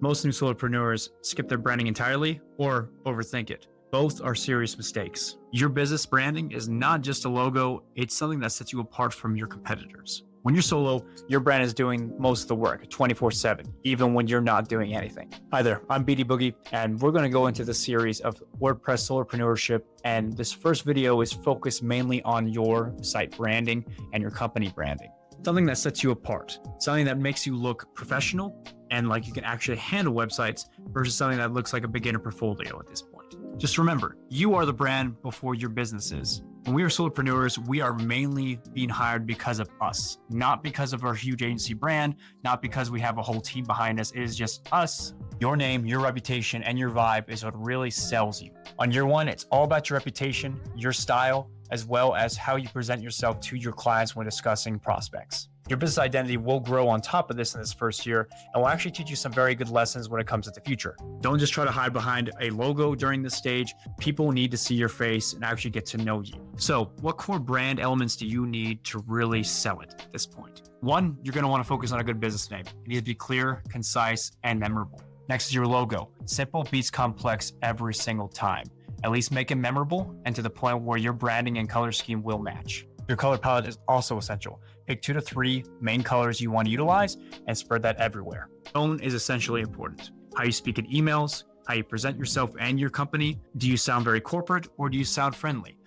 Most new solopreneurs skip their branding entirely or overthink it. Both are serious mistakes. Your business branding is not just a logo, it's something that sets you apart from your competitors. When you're solo, your brand is doing most of the work 24/7, even when you're not doing anything. Hi there, I'm BD Boogie, and we're going to go into the series of WordPress solopreneurship. And this first video is focused mainly on your site branding and your company branding. Something that sets you apart, something that makes you look professional and like you can actually handle websites versus something that looks like a beginner portfolio at this point. Just remember, you are the brand before your business is. When we are solopreneurs, we are mainly being hired because of us, not because of our huge agency brand, not because we have a whole team behind us. It is just us. Your name, your reputation, and your vibe is what really sells you. On year one, it's all about your reputation, your style, as well as how you present yourself to your clients when discussing prospects. Your business identity will grow on top of this in this first year and will actually teach you some very good lessons when it comes to the future. Don't just try to hide behind a logo during this stage. People need to see your face and actually get to know you. So what core brand elements do you need to really sell it at this point? One, you're going to want to focus on a good business name. It needs to be clear, concise, and memorable. Next is your logo. Simple beats complex every single time. At least make it memorable and to the point where your branding and color scheme will match. Your color palette is also essential. Pick 2 to 3 main colors you want to utilize and spread that everywhere. Tone is essentially important. How you speak in emails, how you present yourself and your company. Do you sound very corporate or do you sound friendly?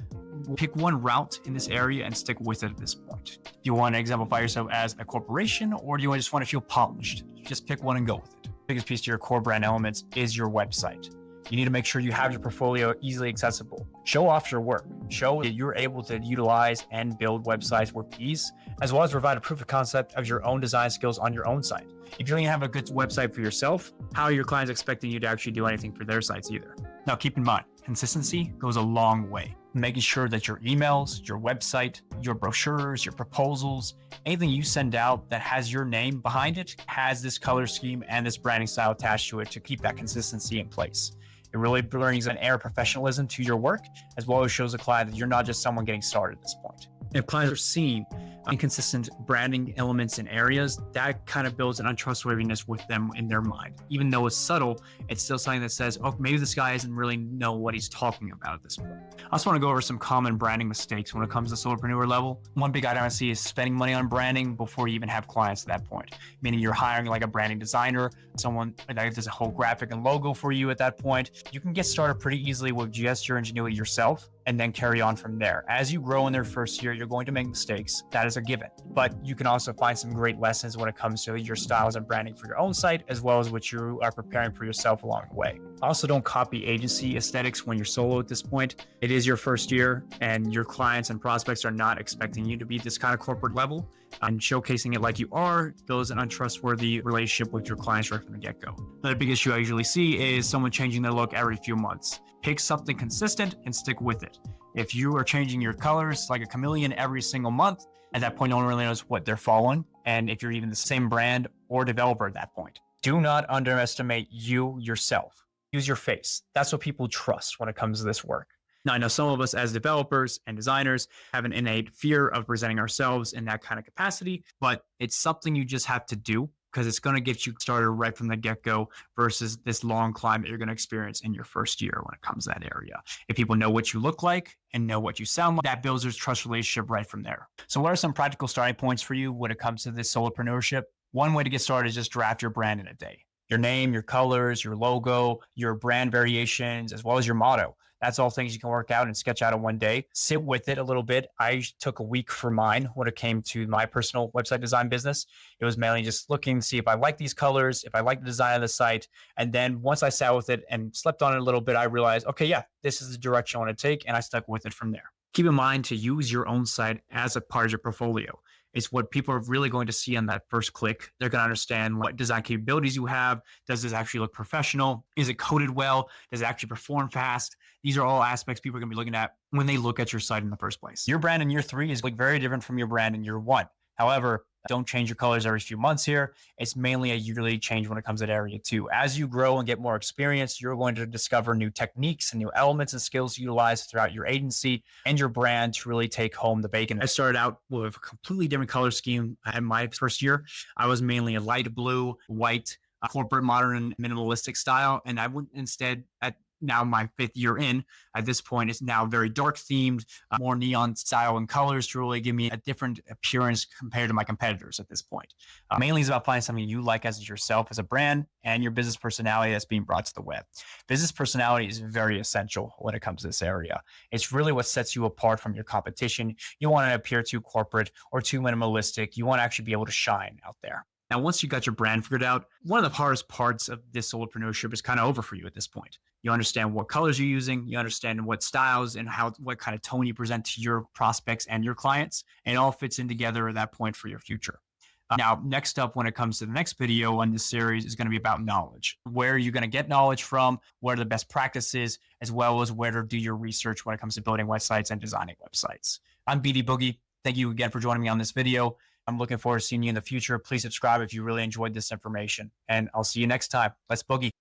Pick one route in this area and stick with it at this point. Do you want to exemplify yourself as a corporation or do you just want to feel polished? Just pick one and go with it. The biggest piece to your core brand elements is your website. You need to make sure you have your portfolio easily accessible. Show off your work. Show that you're able to utilize and build websites with ease, as well as provide a proof of concept of your own design skills on your own site. If you don't even have a good website for yourself, how are your clients expecting you to actually do anything for their sites either? Now, keep in mind, consistency goes a long way. Making sure that your emails, your website, your brochures, your proposals, anything you send out that has your name behind it has this color scheme and this branding style attached to it to keep that consistency in place. It really brings an air of professionalism to your work, as well as shows the client that you're not just someone getting started at this point. If clients are seeing inconsistent branding elements in areas, that kind of builds an untrustworthiness with them in their mind. Even though it's subtle, it's still something that says, oh, maybe this guy doesn't really know what he's talking about at this point. I also want to go over some common branding mistakes when it comes to solopreneur level. One big item I see is spending money on branding before you even have clients at that point, meaning you're hiring like a branding designer, someone that does a whole graphic and logo for you at that point. You can get started pretty easily with just your ingenuity yourself and then carry on from there. As you grow in their first year, you're going to make mistakes. That is a given. But you can also find some great lessons when it comes to your styles and branding for your own site, as well as what you are preparing for yourself along the way. Also, don't copy agency aesthetics when you're solo at this point. It is your first year and your clients and prospects are not expecting you to be this kind of corporate level, and showcasing it like you are builds an untrustworthy relationship with your clients right from the get-go. Another big issue I usually see is someone changing their look every few months. Pick something consistent and stick with it. If you are changing your colors like a chameleon every single month, at that point, no one really knows what they're following. And if you're even the same brand or developer at that point, do not underestimate you yourself. Use your face. That's what people trust when it comes to this work. Now, I know some of us as developers and designers have an innate fear of presenting ourselves in that kind of capacity, but it's something you just have to do because it's going to get you started right from the get-go versus this long climb that you're going to experience in your first year when it comes to that area. If people know what you look like and know what you sound like, that builds a trust relationship right from there. So what are some practical starting points for you when it comes to this solopreneurship? One way to get started is just draft your brand in a day. Your name, your colors, your logo, your brand variations, as well as your motto. That's all things you can work out and sketch out in one day. Sit with it a little bit. I took a week for mine when it came to my personal website design business. It was mainly just looking to see if I like these colors, if I like the design of the site. And then once I sat with it and slept on it a little bit, I realized, okay, yeah, this is the direction I want to take. And I stuck with it from there. Keep in mind to use your own site as a part of your portfolio. It's what people are really going to see on that first click. They're going to understand what design capabilities you have. Does this actually look professional? Is it coded well? Does it actually perform fast? These are all aspects people are going to be looking at when they look at your site in the first place. Your brand in year 3 is like very different from your brand in year 1. However, don't change your colors every few months here. It's mainly a yearly change when it comes to area 2. As you grow and get more experience, you're going to discover new techniques and new elements and skills utilized throughout your agency and your brand to really take home the bacon. I started out with a completely different color scheme in my first year. I was mainly a light blue, white, corporate, modern, minimalistic style. And I would instead, at now my 5th year in, at this point, it's now very dark themed, more neon style and colors to really give me a different appearance compared to my competitors at this point. Mainly it's about finding something you like as yourself as a brand and your business personality that's being brought to the web. Business personality is very essential when it comes to this area. It's really what sets you apart from your competition. You want to appear too corporate or too minimalistic. You want to actually be able to shine out there. Now, once you got your brand figured out, one of the hardest parts of this solopreneurship is kind of over for you at this point. You understand what colors you're using, you understand what styles and what kind of tone you present to your prospects and your clients, and it all fits in together at that point for your future. Now, next up, when it comes to the next video on this series, is going to be about knowledge. Where are you going to get knowledge from? What are the best practices, as well as where to do your research when it comes to building websites and designing websites. I'm BD Boogie. Thank you again for joining me on this video. I'm looking forward to seeing you in the future. Please subscribe if you really enjoyed this information, and I'll see you next time. Let's boogie.